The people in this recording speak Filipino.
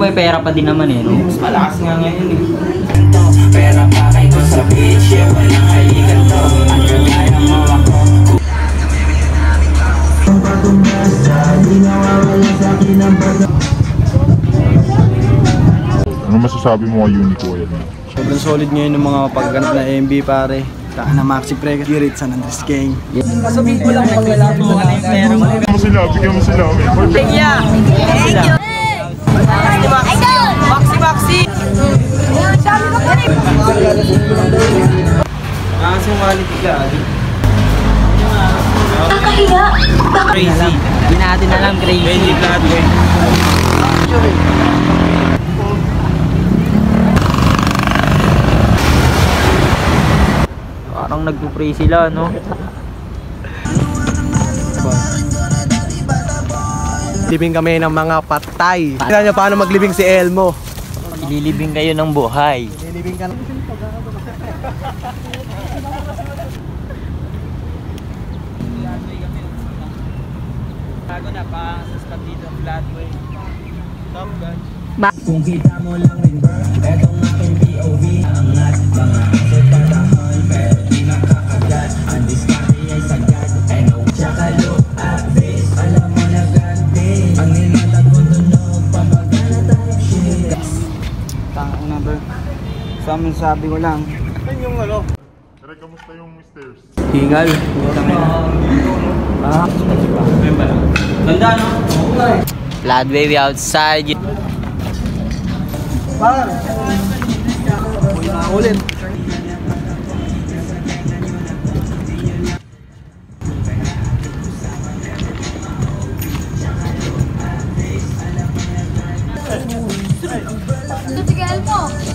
boy, pera pa din naman eh. No? Mas malakas nga ngayon eh. Pera pa kayo sa beach, walang halikan to. Ang kagaya mo ako. Ano masasabi mo kay Unico? Sobrang solid ngayon ng mga pagganap na MB pare. Taka na Maxi Pre, Girit, San Andres Gang. Sabihin ko lang pag wala mo na yung pera mo. Bigyan mo sila. Thank you! Thank you! Maxi, Maxi! Kasi yung quality ka, Kakahiya! crazy. Hindi natin alam, crazy. Crazy blood, eh. Parang nagpo-pray sila, no? Libing kami ng mga patay. Tignan niyo paano maglibing si Elmo. Ililibing kayo ng buhay. Libing ka na. Bago na pa sa spot dito ng Flatway. Top gun. Kung kita mo lang rin bro, etong aking POV. Angat, mga sutatahan, pero di nakakagat. Ang diskarte ay sagad, and no tsaka look at this. Alam mo na ganti, ang nilalag kong tunog, papagana tayo shit. Tangak na bro. Sa amin sabi ko lang. Ayun yung ano. Pero kamusta yung stairs? Hingal. Ganda, no? Flatway, we outside. Par! Ulit. Ito si Elmo!